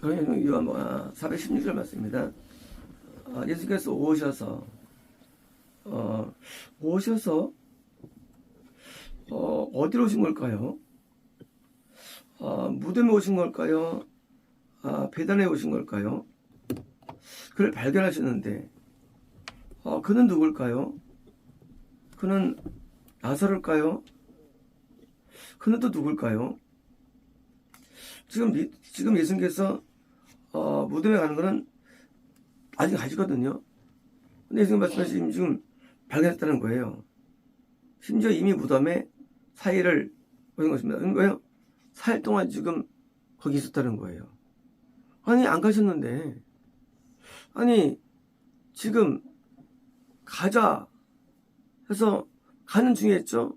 요한 416절 말씀입니다. 예수께서 오셔서 어디로 오신 걸까요? 무덤에 오신 걸까요? 배단에 오신 걸까요? 그를 발견하셨는데 그는 누굴까요? 그는 나사로일까요? 그는 또 누굴까요? 지금 예수님께서 무덤에 가는 거는 아직 아시거든요. 근데 예수님 말씀하신 지금 발견했다는 거예요. 심지어 이미 무덤에 4일을 오신 것입니다. 그러니까요, 4일 동안 지금 거기 있었다는 거예요. 아니, 안 가셨는데, 아니, 지금 가자 해서 가는 중이었죠.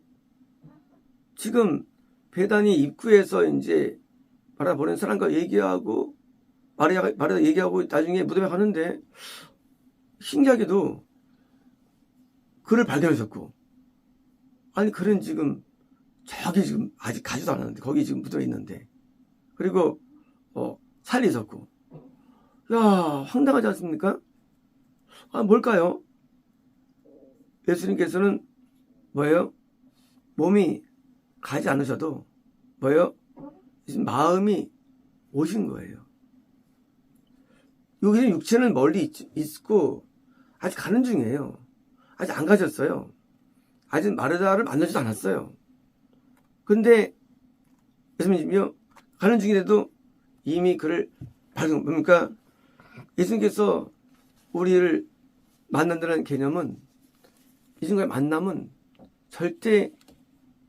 지금 배단이 입구에서 이제 바라보는 사람과 얘기하고 마리아 얘기하고 나중에 무덤에 가는데 신기하게도 그를 발견하셨고, 아니 그는 지금 저기 지금 아직 가지도 않았는데 거기 지금 무덤에 있는데, 그리고 살이 있었고, 야, 황당하지 않습니까? 뭘까요? 예수님께서는 뭐예요? 몸이 가지 않으셔도 뭐예요? 마음이 오신 거예요. 여기는 육체는 멀리 있고 아직 가는 중이에요. 아직 안 가셨어요. 아직 마르다를 만나지도 않았어요. 근데 예수님이요, 가는 중인데도 이미 그를 발견. 뭡니까? 예수님께서 우리를 만난다는 개념은, 예수님과의 만남은 절대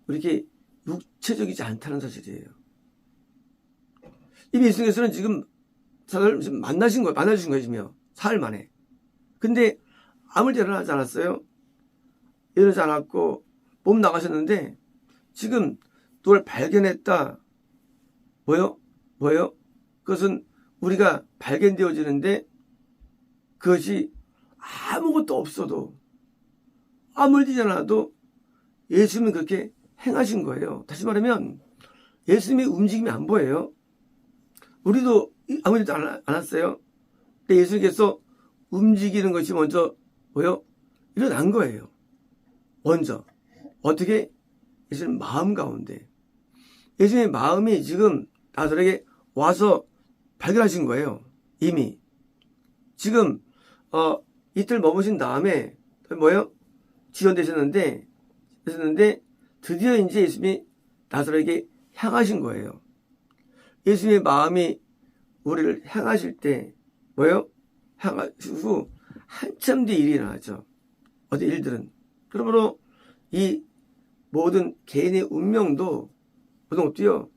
우리에게 육체적이지 않다는 사실이에요. 이미 예수님께서는 지금 만나신 거예요. 사흘 만에. 근데 아무 일 일어나지 않았어요. 일어나지 않았고 몸 나가셨는데 지금 널 발견했다. 뭐요? 그것은 우리가 발견되어지는데 그것이 아무것도 없어도 아무 일 일이 않아도 예수님은 그렇게 행하신 거예요. 다시 말하면 예수님의 움직임이 안 보여요. 우리도 아무 일도 안 왔어요. 근데 예수님께서 움직이는 것이 먼저 일어난 거예요. 먼저. 어떻게? 예수님 마음 가운데. 예수님의 마음이 지금 나들에게 와서 발견하신 거예요. 이미. 지금 이틀 머무신 다음에 지원되셨는데 드디어 이제 예수님이 나사로에게 향하신 거예요. 예수님의 마음이 우리를 향하실 때 향하시고 한참 뒤에 일이 일어나죠. 어디 일들은. 그러므로 이 모든 개인의 운명도 모든 것도요,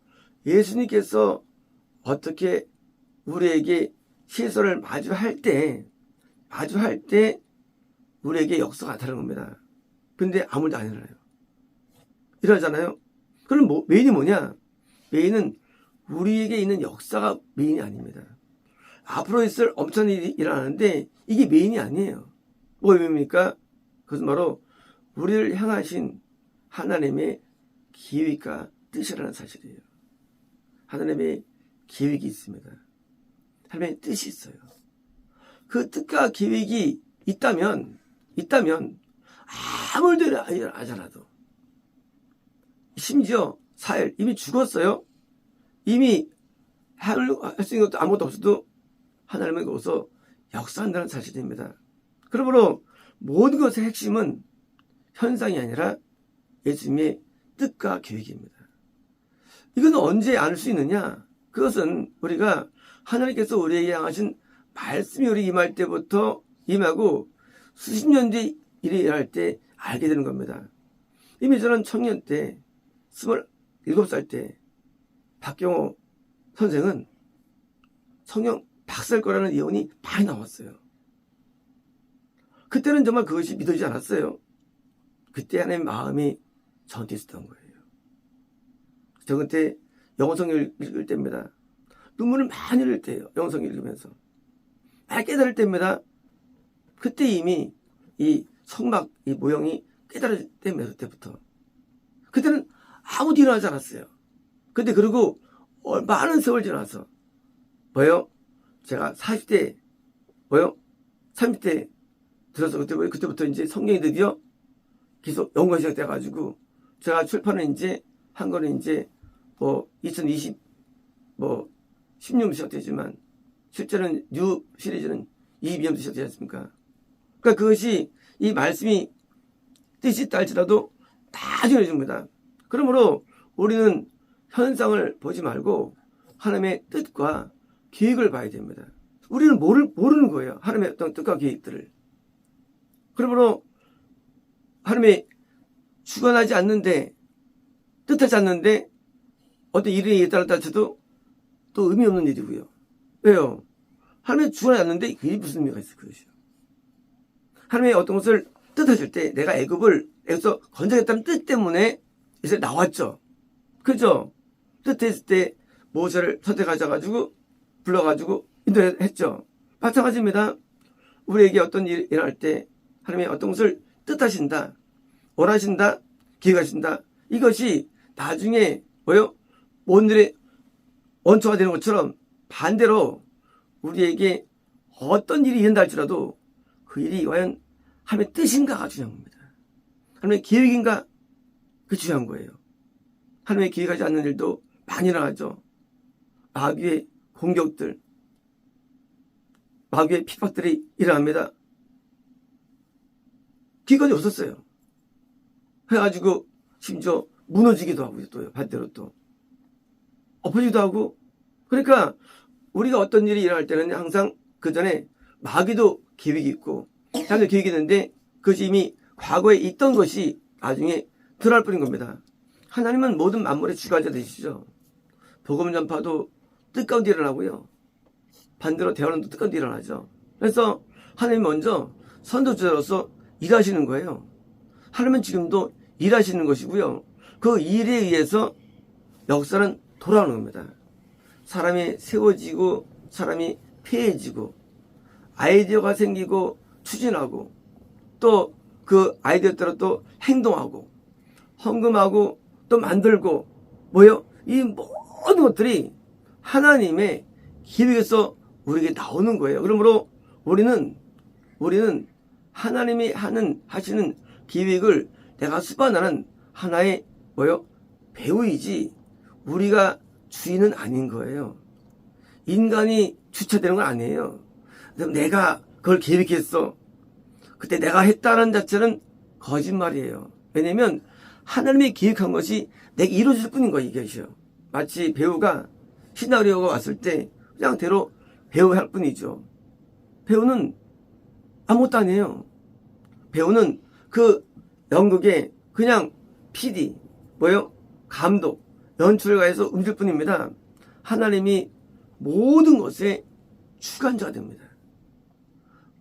예수님께서 어떻게 우리에게 시설을 마주할 때 우리에게 역사가 나타나는 겁니다. 근데 아무 일도 안 일어나요. 일어나잖아요. 그럼 메인이 뭐냐? 메인은 우리에게 있는 역사가 메인이 아닙니다. 앞으로 있을 엄청난 일이 일어나는데 이게 메인이 아니에요. 뭐가 메인입니까? 그것은 바로 우리를 향하신 하나님의 계획과 뜻이라는 사실이에요. 하나님의 계획이 있습니다. 하나님의 뜻이 있어요. 그 뜻과 계획이 있다면 아무 일도 하지 않아도, 심지어 4일 이미 죽었어요. 이미 할 수 있는 것도 아무것도 없어도 하나님의 거기서 역사한다는 사실입니다. 그러므로 모든 것의 핵심은 현상이 아니라 예수님의 뜻과 계획입니다. 이건 언제 알 수 있느냐? 그것은 우리가 하나님께서 우리에게 향하신 말씀이 우리 임할 때부터 임하고 수십 년 뒤에 일이 일어날 때 알게 되는 겁니다. 이미 저는 청년 때 27살 때 박경호 선생은 성령 박사일 거라는 예언이 많이 나왔어요. 그때는 정말 그것이 믿어지지 않았어요. 그때 하나님의 마음이 저한테 있었던 거예요. 저 그때 영어성경 읽을 때입니다. 눈물을 많이 흘릴 때예요. 영어성경 읽으면서. 많이 깨달을 때입니다. 그때 이미 이 성막 이 모형이 깨달을 때부터. 그때는 아무도 일어나지 않았어요. 근데 그리고 많은 세월 지나서 뭐요? 제가 40대, 뭐요? 30대 들어서 그때부터 이제 성경이 드디어 계속 연구가 시작돼가지고 제가 출판을 이제 한 거는 이제 2020 16년 시작되지만 실제는 뉴 시리즈는 22년부터 시작되지 않습니까? 그러니까 그것이 이 말씀이 뜻이 있다 할지라도 나중에 해줍니다. 그러므로 우리는 현상을 보지 말고 하나님의 뜻과 계획을 봐야 됩니다. 우리는 모르는 거예요. 하나님의 어떤 뜻과 계획들을. 그러므로 하나님의 주관하지 않는데, 뜻하지 않는데 어떤 일이 따랐다 쳐도 또 의미 없는 일이고요. 왜요? 하나님의 주관하지 않는데 그게 무슨 의미가 있을 것이요. 하나님의 어떤 것을 뜻하실 때 내가 애굽에서 건져겠다는 뜻 때문에 이제 나왔죠. 그죠? 뜻했을 때 모세를 선택하셔가지고 불러가지고 인도했죠. 마찬가지입니다. 우리에게 어떤 일이 일어날 때 하나님의 어떤 것을 뜻하신다, 원하신다, 기획하신다. 이것이 나중에 모든 일의 원초가 되는 것처럼 반대로 우리에게 어떤 일이 일어난다 할지라도 그 일이 과연 하나님의 뜻인가가 중요한 겁니다. 하나님의 계획인가? 그게 중요한 거예요. 하나님의 계획하지 않는 일도 많이 일어나죠. 마귀의 공격들, 마귀의 핍박들이 일어납니다. 기근이 없었어요. 해가지고 심지어 무너지기도 하고요. 또요. 반대로 또 엎어지기도 하고. 그러니까 우리가 어떤 일이 일어날 때는 항상 그 전에 마귀도 계획이 있고 사람들 계획이 있는데 그것이 이미 과거에 있던 것이 나중에 드러날 뿐인 겁니다. 하나님은 모든 만물의 주관자 되시죠. 복음 전파도 뜻 가운데 일어나고요. 반대로 대화론도 뜻 가운데 일어나죠. 그래서 하나님 먼저 선도자로서 일하시는 거예요. 하나님은 지금도 일하시는 것이고요. 그 일에 의해서 역사는 돌아오는 겁니다. 사람이 세워지고 사람이 폐해지고 아이디어가 생기고 추진하고 또 그 아이디어 따라 또 행동하고 헌금하고 또 만들고 이 모든 것들이 하나님의 계획에서 우리에게 나오는 거예요. 그러므로 우리는 하나님이 하시는 계획을 내가 수반하는 하나의 배우이지 우리가 주인은 아닌 거예요. 인간이 주체되는 건 아니에요. 내가 그걸 계획했어. 그때 내가 했다는 자체는 거짓말이에요. 왜냐면 하나님이 계획한 것이 내게 이루어질 뿐인 거예요. 이것이요. 마치 배우가 시나리오가 왔을 때 그냥 대로 배우할 뿐이죠. 배우는 아무것도 아니에요. 배우는 그 연극에 그냥 PD, 감독, 연출가에서 움직일 뿐입니다. 하나님이 모든 것의 주관자가 됩니다.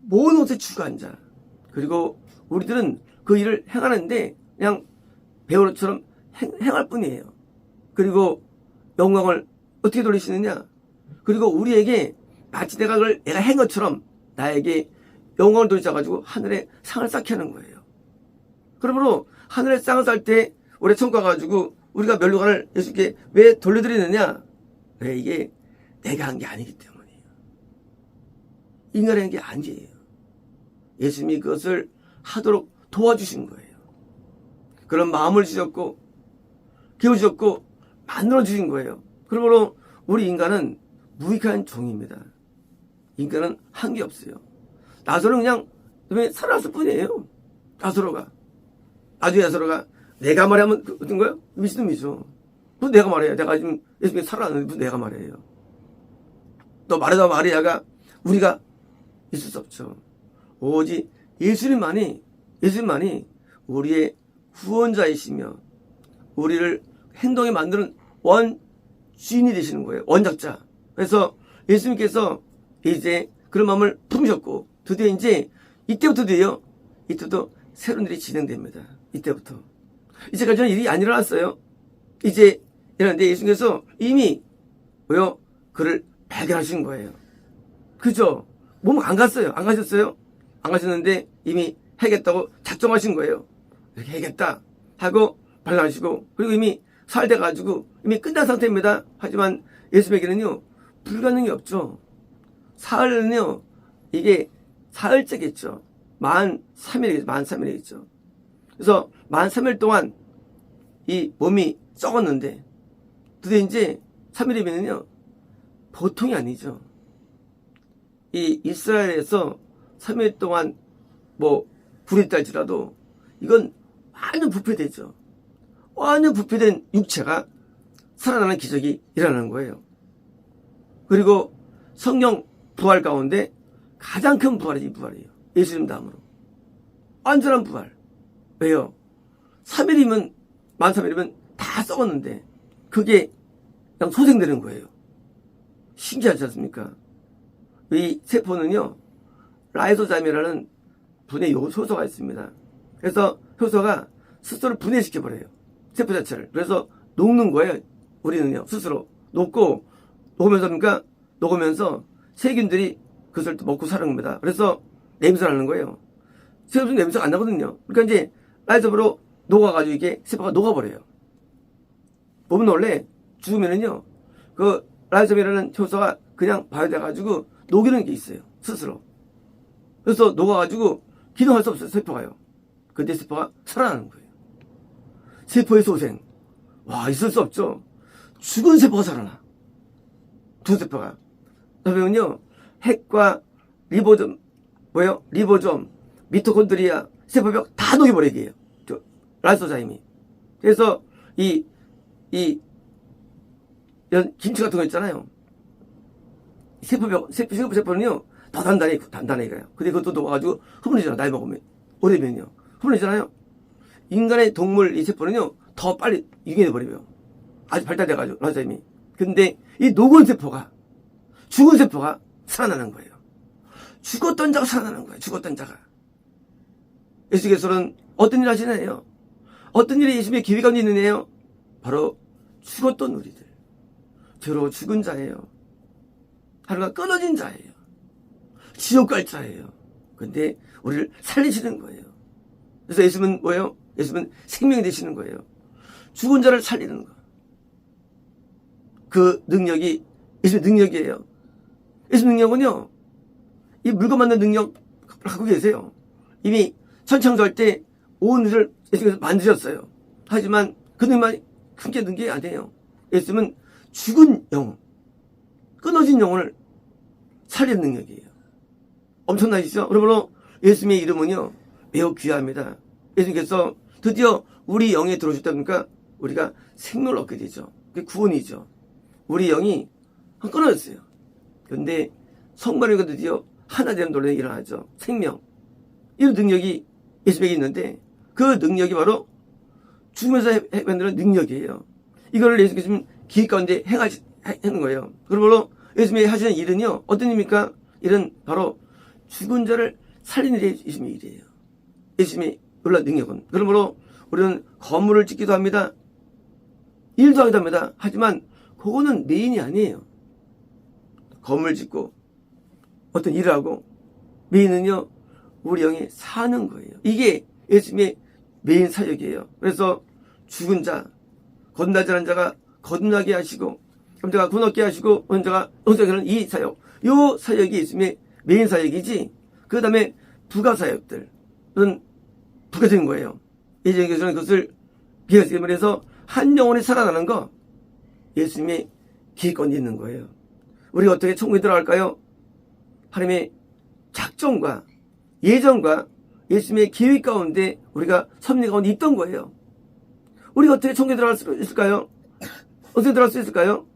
모든 것의 주관자. 그리고 우리들은 그 일을 행하는데 그냥 배우처럼 행할 뿐이에요. 그리고 영광을 어떻게 돌리시느냐? 그리고 우리에게 마치 내가 한 것처럼 나에게 영광을 돌리셔가지고 하늘에 상을 쌓게 하는 거예요. 그러므로 하늘에 쌍을 쌓을 때 우리 천국 가가지고 우리가 면류관을 예수께 왜 돌려드리느냐? 왜 이게 내가 한 게 아니기 때문이에요. 인간이 한 게 아니에요. 예수님이 그것을 하도록 도와주신 거예요. 그런 마음을 주셨고 키워주셨고 만들어주신 거예요. 그러므로 우리 인간은 무익한 종입니다. 인간은 한 게 없어요. 나사로는 그냥 살아났을 뿐이에요. 나사로가. 나중에 나사로가 내가 말하면 어떤 거예요? 미친놈이죠. 무슨 내가 말해요. 내가 지금 예수님이 살아났는데 무슨 내가 말해요. 또 말하다 마리아가 우리가 있을 수 없죠. 오직 예수님만이 우리의 구원자이시며 우리를 행동에 만드는 원주인이 되시는 거예요. 원작자. 그래서 예수님께서 이제 그런 마음을 품으셨고 드디어 이때부터 새로운 일이 진행됩니다. 이때부터. 이제까지는 일이 안 일어났어요. 이제 일어났는데 예수님께서 이미 그를 발견하신 거예요. 그죠? 몸 안 갔어요. 안 가셨어요? 안 가셨는데 이미 해겠다고 작정하신 거예요. 이렇게 해겠다 하고 발견하시고 그리고 이미 살돼가지고 이미 끝난 상태입니다. 하지만 예수님에게는요 불가능이 없죠. 사흘은요, 이게 사흘째겠죠. 만 3일이겠죠. 그래서 만 3일 동안 이 몸이 썩었는데, 드디어 이제 3일이면요, 보통이 아니죠. 이 이스라엘에서 3일 동안 뭐 불이 딸지라도 이건 완전 부패되죠. 완전 부패된 육체가 살아나는 기적이 일어나는 거예요. 그리고 성령 부활 가운데 가장 큰 부활이 이 부활이에요. 예수님 다음으로. 완전한 부활. 왜요? 3일이면, 만 3일이면 다 썩었는데 그게 그냥 소생되는 거예요. 신기하지 않습니까? 이 세포는요, 라이소잠이라는 분해 효소가 있습니다. 그래서 효소가 스스로 분해시켜버려요. 세포 자체를. 그래서 녹는 거예요. 우리는요, 스스로. 녹으면서 세균들이 그것을 또 먹고 사는 겁니다. 그래서 냄새가 나는 거예요. 세균 냄새가 안 나거든요. 그러니까 이제 라이소zam으로 녹아가지고 이게 세포가 녹아버려요. 몸은 원래 죽으면은요, 그 라이소zam이라는 효소가 그냥 발효돼가지고 녹이는 게 있어요. 스스로. 그래서 녹아가지고 기능할 수 없어요. 세포가요. 근데 세포가 살아나는 거예요. 세포의 소생. 와, 있을 수 없죠. 죽은 세포가 살아나. 두 세포가. 그러면요, 핵과 리보좀, 리보좀, 미토콘드리아, 세포벽 다 녹여버리게 해요. 라이소자임이. 그래서 김치 같은 거 있잖아요. 세포는요, 더 단단해 가요. 근데 그것도 녹아가지고 흐물리잖아요. 나이 먹으면. 오래면요. 흐물리잖아요. 인간의 동물 이 세포는요, 더 빨리 유기해버려요. 아주 발달돼가지고, 라이소자임이. 근데 이 녹은 세포가, 죽은 세포가 살아나는 거예요. 죽었던 자가 살아나는 거예요. 죽었던 자가. 예수께서는 어떤 일 하시나요? 어떤 일이 예수님의 기회 가운데 있느냐요? 바로 죽었던 우리들. 죄로 죽은 자예요. 하루가 끊어진 자예요. 지옥 갈 자예요. 근데 우리를 살리시는 거예요. 그래서 예수님은 뭐예요? 예수님은 생명이 되시는 거예요. 죽은 자를 살리는 거. 그 능력이 예수님의 능력이에요. 예수님 능력은요, 이 물건 만드는 능력 갖고 계세요. 이미 천창조할 때 온 우주를 예수님께서 만드셨어요. 하지만 그 능력만 크게 는 게 아니에요. 예수님은 죽은 영혼, 끊어진 영혼을 살리는 능력이에요. 엄청나시죠? 그러므로 예수님의 이름은요, 매우 귀합니다. 예수님께서 드디어 우리 영에 들어오셨다 보니까 우리가 생명을 얻게 되죠. 그게 구원이죠. 우리 영이 끊어졌어요. 그런데 성만이가 드디어 하나 되는 논란이 일어나죠. 생명. 이런 능력이 예수에게 있는데 그 능력이 바로 죽으면서 만드는 능력이에요. 이거를 예수께서 기획 가운데 행하는 거예요. 그러므로 예수님이 하시는 일은요, 어떤 일입니까? 일은 바로 죽은 자를 살리는 일이 예수님의 일이에요. 예수님의 놀라운 능력은. 그러므로 우리는 건물을 짓기도 합니다. 일도 하기도 합니다. 하지만 그거는 메인이 아니에요. 건물 짓고 어떤 일을 하고 메인은요, 우리 영이 사는 거예요. 이게 예수님의 메인 사역이에요. 그래서 죽은 자, 거듭나지 않은 자가 거듭나게 하시고, 자가 구원 얻게 하시고, 자가 영생하게 하는 이 사역. 이 사역이 예수님의 메인 사역이지, 그 다음에 부가 사역들은 부가적인 거예요. 예수님께서는 그것을 비하시기만 해서 한 영혼이 살아나는 거, 예수님의 기획권이 있는 거예요. 우리가 어떻게 천국에 들어갈까요? 하나님의 작정과 예정과 예수님의 계획 가운데 우리가 섭리 가운데 있던 거예요. 우리가 어떻게 천국에 들어갈 수 있을까요? 어떻게 들어갈 수 있을까요?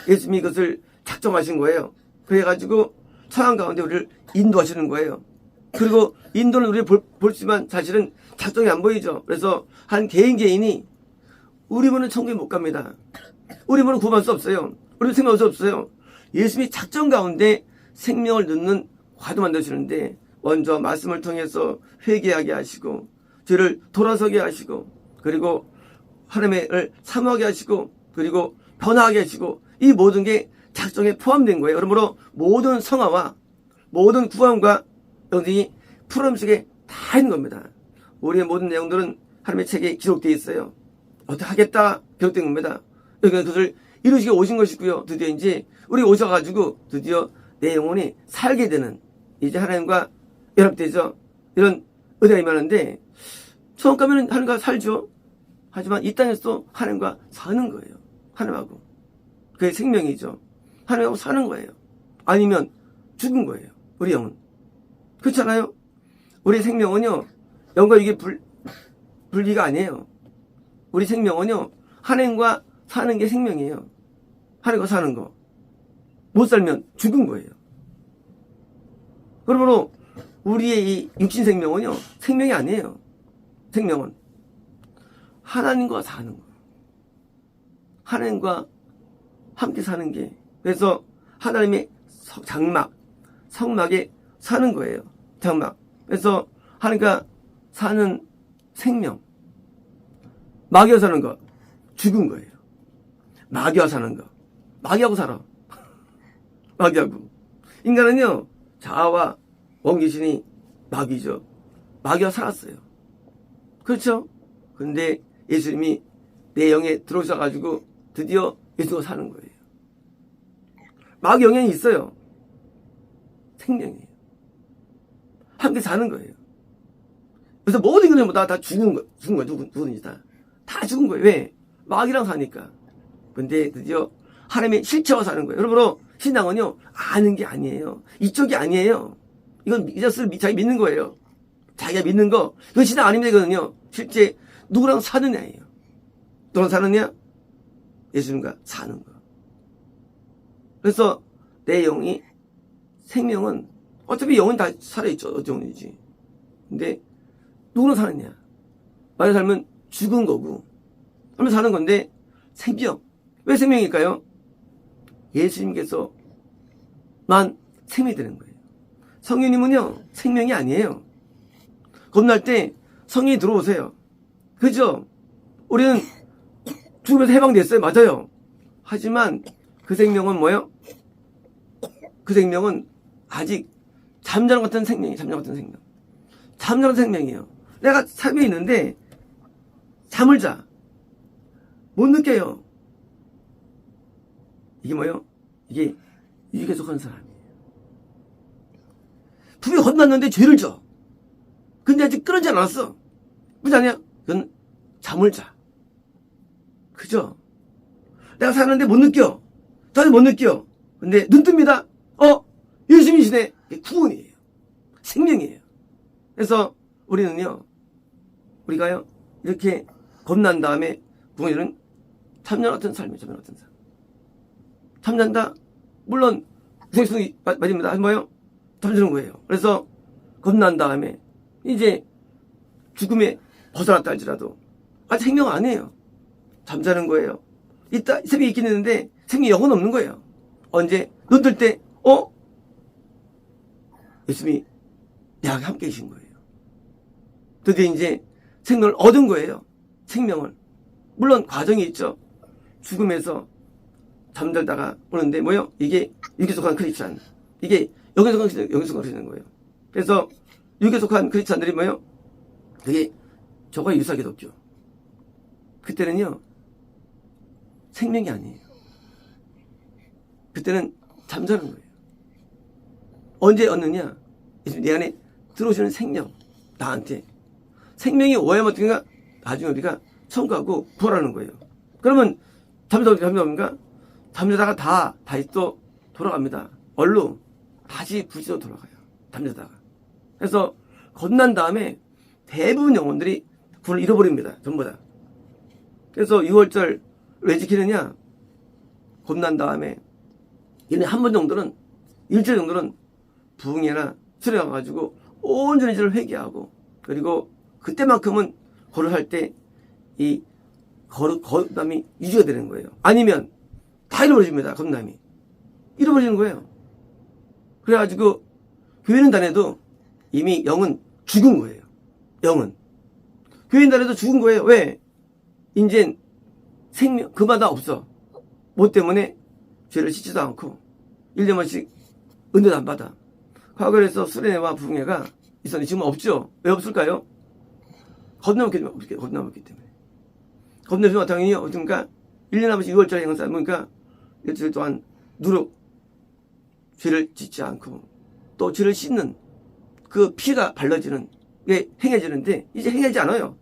예수님이 그것을 작정하신 거예요. 그래가지고 상황 가운데 우리를 인도하시는 거예요. 그리고 인도는 우리를 볼지만 사실은 작정이 안 보이죠. 그래서 한 개인이 우리 분은 천국에 못 갑니다. 우리 분은 구원할 수 없어요. 우리 생명할 수 없어요. 예수님이 작정 가운데 생명을 넣는 과도 만드시는데 먼저 말씀을 통해서 회개하게 하시고 죄를 돌아서게 하시고 그리고 하나님을 사모하게 하시고 그리고 변화하게 하시고 이 모든 게 작정에 포함된 거예요. 그러므로 모든 성화와 모든 구원과 영생이 프로그램 속에 다 있는 겁니다. 우리의 모든 내용들은 하나님의 책에 기록되어 있어요. 어떻게 하겠다 기록된 겁니다. 여기는 그것을 이루시게 오신 것이고요. 드디어 이제 우리 오셔가지고 드디어 내 영혼이 살게 되는 이제 하나님과 연합되죠. 이런 은혜가 임하는데 처음 가면 하나님과 살죠. 하지만 이 땅에서도 하나님과 사는 거예요. 하나님하고. 그게 생명이죠. 하나님하고 사는 거예요. 아니면 죽은 거예요. 우리 영은. 그렇잖아요. 우리 생명은요. 영과 이게 분리가 아니에요. 우리 생명은요. 하나님과 사는 게 생명이에요. 하나님과 사는 거. 못 살면 죽은 거예요. 그러므로 우리의 이 육신 생명은요. 생명이 아니에요. 생명은 하나님과 사는 거. 하나님과 함께 사는 게 그래서 하나님의 장막, 성막에 사는 거예요. 장막. 그래서 하나님과 사는 생명. 마귀와 사는 거 죽은 거예요. 마귀와 사는 거. 마귀하고 살아. 마귀하고. 인간은요. 자아와 원귀신이 마귀죠. 마귀와 살았어요. 그렇죠? 근데 예수님이 내 영에 들어오셔가지고 드디어 예수가 사는 거예요. 마귀 영향이 있어요. 생명이에요. 함께 사는 거예요. 그래서 모든 인간들보다 다 죽은 거예요. 누구든지 다 죽은 거예요. 왜? 마귀랑 사니까. 근데 드디어 하나님의 실체와 사는 거예요. 여러분, 신앙은요, 아는 게 아니에요. 이쪽이 아니에요. 이건 자기 믿는 거예요. 자기가 믿는 거. 이건 신앙 아니면 되거든요. 실제 누구랑 사느냐예요. 누구랑 사느냐? 예수님과 사는 거. 그래서 내 영이 생명은 어차피 영은 다 살아있죠. 어떤 영혼이지. 근데 누구랑 사느냐? 만약 살면 죽은 거고 하면 사는 건데 생명. 왜 생명일까요? 예수님께서만 생명이 되는 거예요. 성령님은요. 생명이 아니에요. 겁날 때 성령이 들어오세요. 그죠? 우리는 죽음에서 해방됐어요. 맞아요. 하지만 그 생명은 뭐예요? 그 생명은 아직 잠자는 같은 생명이에요. 잠자는 같은 생명. 잠자는 생명이에요. 내가 삶에 있는데 잠을 자. 못 느껴요. 이게 뭐예요? 이게 유익에 속한 사람이에요. 분명히 혼났는데 죄를 져. 근데 아직 끊어지지 않았어. 그렇지 않냐? 그건 잠을 자. 그죠? 내가 사는데 못 느껴. 저는 못 느껴. 근데 눈 뜹니다. 예수님이시네. 이게 구원이에요. 생명이에요. 그래서 우리는요. 우리가요. 이렇게 겁난 다음에 구원이는 참전 같은 삶이에요. 참전 같은 삶. 참전다. 물론 구속성이 맞습니다. 하지만 뭐예요? 참전하는 거예요. 그래서 겁난 다음에 이제 죽음에 벗어났다 할지라도 아직 생명 아니에요. 잠자는 거예요. 이따 생명이 있긴 했는데 생명이 영혼 없는 거예요. 언제? 눈 뜰 때 예수님이 내가 함께 계신 거예요. 드디어 이제 생명을 얻은 거예요. 생명을. 물론 과정이 있죠. 죽음에서 잠들다가 오는데 뭐예요? 이게 육에 속한 크리스찬. 이게 영에 속한 크리스찬인 거예요. 그래서 육에 속한 크리스찬들이 뭐예요? 그게 저거 유사기독교. 그때는요. 생명이 아니에요. 그때는 잠자는 거예요. 언제 얻느냐? 내 안에 들어오시는 생명. 나한테. 생명이 오야만 어떻게가 나중에 우리가 천국하고 부활하는 거예요. 그러면 잠자다가 다시 또 돌아갑니다. 얼로 다시 구시로 돌아가요. 잠자다가. 그래서 겁난 다음에 대부분 영혼들이 구원을 잃어버립니다. 전부 다. 그래서 6월절 왜 지키느냐? 겁난 다음에 얘네 한 번 정도는 일주일 정도는 부흥회나 수련회 가가지고 온전히 저를 회개하고 그리고 그때만큼은 거룩할 때 이 거룩함이 유지가 되는 거예요. 아니면 다 잃어버립니다. 겁남이 잃어버리는 거예요. 그래가지고 교회는 다녀도 이미 영은 죽은 거예요. 영은 교회는 다녀도 죽은 거예요. 왜? 이젠 생명 그마다 없어. 뭐 때문에? 죄를 씻지도 않고 1년 만씩 은혜도 안 받아. 과거에서 수련회와 부흥회가 있었는데 지금 없죠. 왜 없을까요? 겁나먹기 때문에. 겁나서 당연히 어딘가 1년에 한 번씩 6월절 행사 보니까 일주일 동안 누룩 죄를 짓지 않고 또 죄를 씻는 그 피가 발라지는 게 행해지는데 이제 행하지 않아요.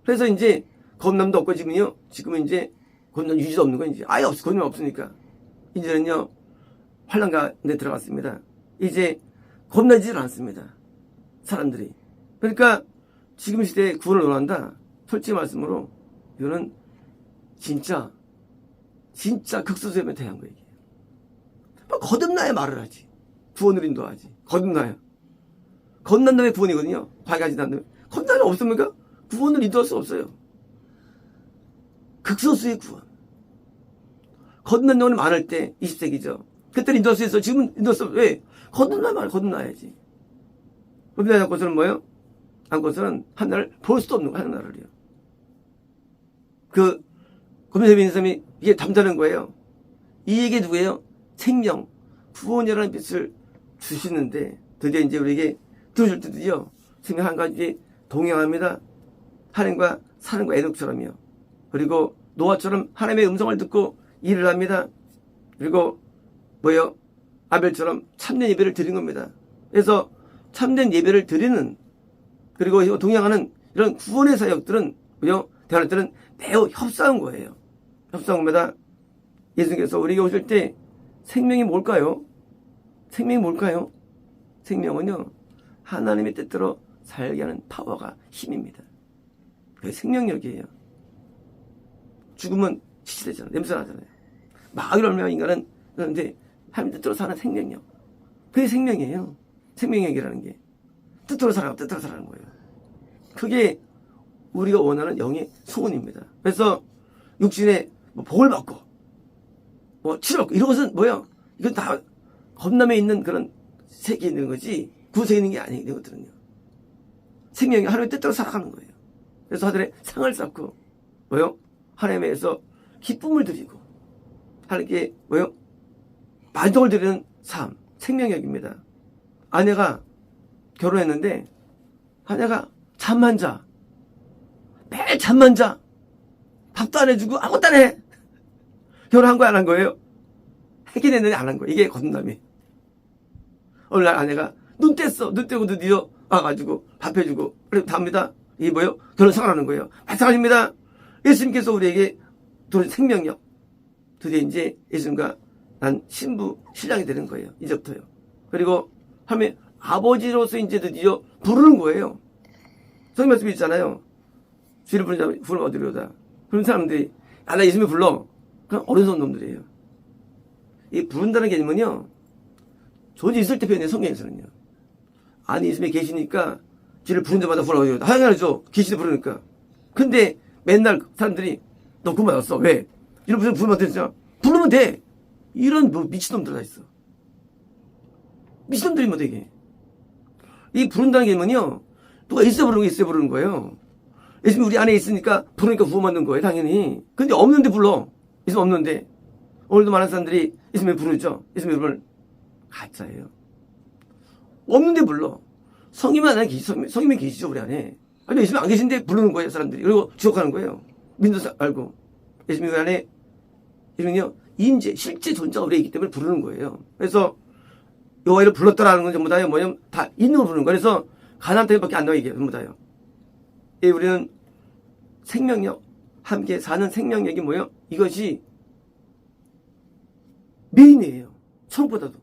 그래서 이제 겁남도 없고 지금은 이제 겁남 유지도 없는 건 이제 아예 겁남 없으니까 이제는요 환란 가운데 들어갔습니다. 이제 겁나지를 않습니다. 사람들이. 그러니까 지금 시대에 구원을 원한다. 솔직히 말씀으로 이거는 진짜 극소수에만 대한 거예요. 거듭나야 말을 하지. 구원을 인도하지. 거듭나야. 겁난 다음에 구원이거든요. 밝아진 다음에. 겁나면 없습니까? 구원을 인도할 수 없어요. 극소수의 구원. 거듭난 영혼이 많을 때 20세기죠. 그때는 인도할 수 있어. 지금은 인도할 수 없어. 왜? 거듭나야지. 거듭나지 않고서는 뭐예요? 않고서는 하나를 볼 수도 없는 거예요. 하나를요. 그 검색에 있는 사람이 이게 담다는 거예요. 이에게 누구예요? 생명, 구원이라는 빛을 주시는데 드디어 이제 우리에게 들어줄 때 드디어 생명 한 가지 동행합니다. 하나님과 사는 거 에녹처럼요. 그리고 노아처럼 하나님의 음성을 듣고 일을 합니다. 그리고 뭐요? 아벨처럼 참된 예배를 드린 겁니다. 그래서 참된 예배를 드리는 그리고 동행하는 이런 구원의 사역들은 뭐요? 대화할 때는 매우 협사한 거예요. 협사한 겁니다. 예수님께서 우리에게 오실 때 생명이 뭘까요? 생명이 뭘까요? 생명은요 하나님의 뜻대로 살게 하는 파워가 힘입니다. 그게 생명력이에요. 죽으면 시시되잖아요. 냄새나잖아요. 마귀를 얼마나 인간은 그런데 하나님 뜻대로 사는 생명력. 그게 생명이에요. 생명력이라는 게 뜻대로 살아가는 거예요. 그게 우리가 원하는 영의 소원입니다. 그래서 육신에 복을 받고 치료받고 이런 것은 뭐야? 이건 다 겁남에 있는 그런 세계에 있는 거지 구세에 있는 게 아니에요. 이런 것들은요. 생명이 하나님의 뜻대로 살아가는 거예요. 그래서 하늘에 상을 쌓고 뭐요? 하나님에서 기쁨을 드리고 하나님께 뭐요? 만족을 드리는 삶, 생명력입니다. 아내가 결혼했는데 아내가 잠만 자. 매일 잠만 자. 밥도 안 해주고 아무것도 안 해. 결혼한 거야 안 한 거예요? 하긴 했는데 안 한 거예요. 이게 거듭남이. 어느 날 아내가 눈 뗐어. 눈 떼고 드디어 와가지고 밥 해주고 그래 답니다. 이게 뭐예요? 결혼 생활하는 거예요. 마찬가지입니다. 예수님께서 우리에게 들어준 생명력. 드디어 이제 예수님과 난 신부 신랑이 되는 거예요. 이제부터요. 그리고 하면 아버지로서 이제 드디어 부르는 거예요. 성경 말씀이 있잖아요. 주를 부르는 자는 부르면 얻으리로다. 그런 사람들이 나 예수님이 불러. 그럼 어른스러운 놈들이에요. 이 부른다는 개념은요. 존재 있을 때 표현해요. 성경에서는요. 아니 예수님이 계시니까 주를 부른 자마다 부르라고 당연하죠. 계시때 부르니까. 근데 맨날 사람들이 너 구원 받았어. 왜? 이런 무슨 구원 받았잖아. 부르면 돼. 이런 뭐 미친놈들 다 있어. 미친놈들이 뭐 되게. 이 부른다는 개념은요. 누가 있어 부르는 거 있어야 부르는 거예요. 예수님이 우리 안에 있으니까 부르니까 구원받는 거예요. 당연히. 근데 없는데 불러. 예수님 없는데. 오늘도 많은 사람들이 예수님을 부르죠. 예수님을 부르는 가짜예요. 없는데 불러. 성이면 안에 계시죠. 성이면 계시죠. 우리 안에. 아니 예수님 안 계신데 부르는 거예요. 사람들이. 그리고 지옥하는 거예요. 믿는 알고. 예수님 우리 안에 예수님은요. 임재 실제 존재가 우리에 있기 때문에 부르는 거예요. 그래서 여호와를 불렀다라는 건 전부 다요. 뭐냐면 다 있는 걸 부르는 거예요. 그래서 가나안 땅에밖에 안 나와 이게 전부 다요. 예, 우리는 생명력 함께 사는 생명력이 뭐예요? 이것이 메인이에요. 천국보다도.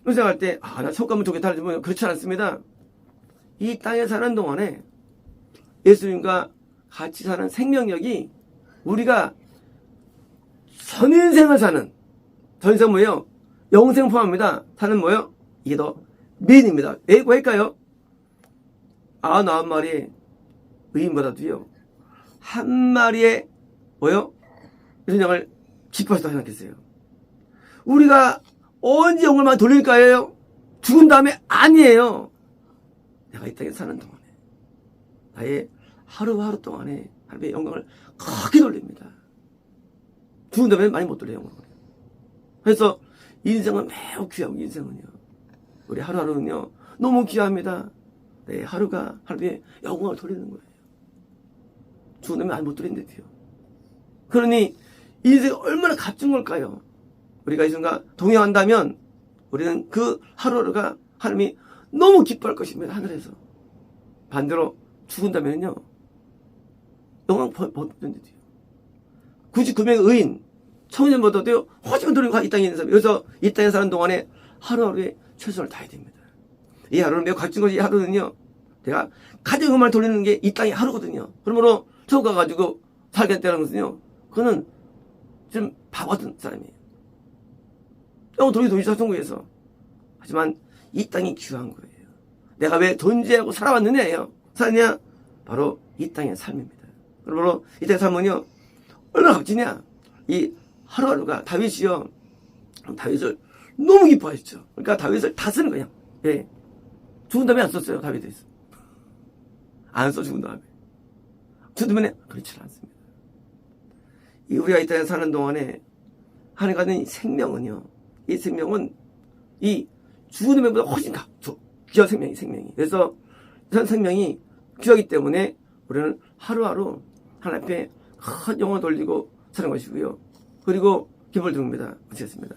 생각할 때 나 천국 가면 좋겠다 하지만 그렇지 않습니다. 이 땅에 사는 동안에 예수님과 같이 사는 생명력이 우리가 선인생을 사는 선인생 뭐예요? 영생 포함합니다. 사는 뭐예요? 이게 더 메인입니다. 왜 할까요? 99마리의 의인보다도요 한 마리의 뭐요? 이런 양을 기뻐하셨다고 생각했어요. 우리가 언제 영혼만 돌릴까요? 죽은 다음에 아니에요. 내가 이 땅에 사는 동안에 나의 하루하루 동안에 하나님의 영광을 크게 돌립니다. 죽은 다음에 많이 못 돌려요. 영광을. 그래서 인생은 매우 귀하고 인생은요 우리 하루하루는요 너무 귀합니다. 내 하루가 하루에 영광을 돌리는 거예요. 죽은 다음에 많이 못 돌리는데도요. 그러니 인생이 얼마나 값진 걸까요? 우리가 이 순간 동행한다면 우리는 그 하루하루가 하나님이 너무 기뻐할 것입니다. 하늘에서. 반대로 죽은다면요, 영광 벗는데도요. 99명의 의인, 청년보다도요, 훨씬 더 이 땅에 있는 사람. 여기서 이 땅에 사는 동안에 하루하루에 최선을 다해야 됩니다. 이 하루는 매우 값진 것이, 이 하루는요, 내가 가장 음악을 돌리는 게 이 땅의 하루거든요. 그러므로 저거 가가지고 살겠다는 것은요, 그거는 좀 바보 같은 사람이에요. 영원 도시사 천국에서. 하지만 이 땅이 귀한 거예요. 내가 왜 존재하고 살아왔느냐예요. 살았냐? 바로 이 땅의 삶입니다. 그러므로 이 땅의 삶은요, 얼마나 값지냐? 이 하루하루가 다윗이요, 다윗을 너무 기뻐하셨죠. 그러니까 다윗을 다 쓰는 거야. 예. 죽은 다음에 안 썼어요, 다윗에. 안 써, 죽은 다음에. 죽은 다음에 그렇지 않습니다. 우리가 이 땅에 사는 동안에 하나님 가는 생명은요, 이 생명은 이 죽은 다음에보다 훨씬 귀한 생명이. 그래서 이 생명이 귀하기 때문에 우리는 하루하루 하나님 앞에 큰 영혼을 돌리고 사는 것이고요. 그리고 기쁨을 드립니다. 마치겠습니다.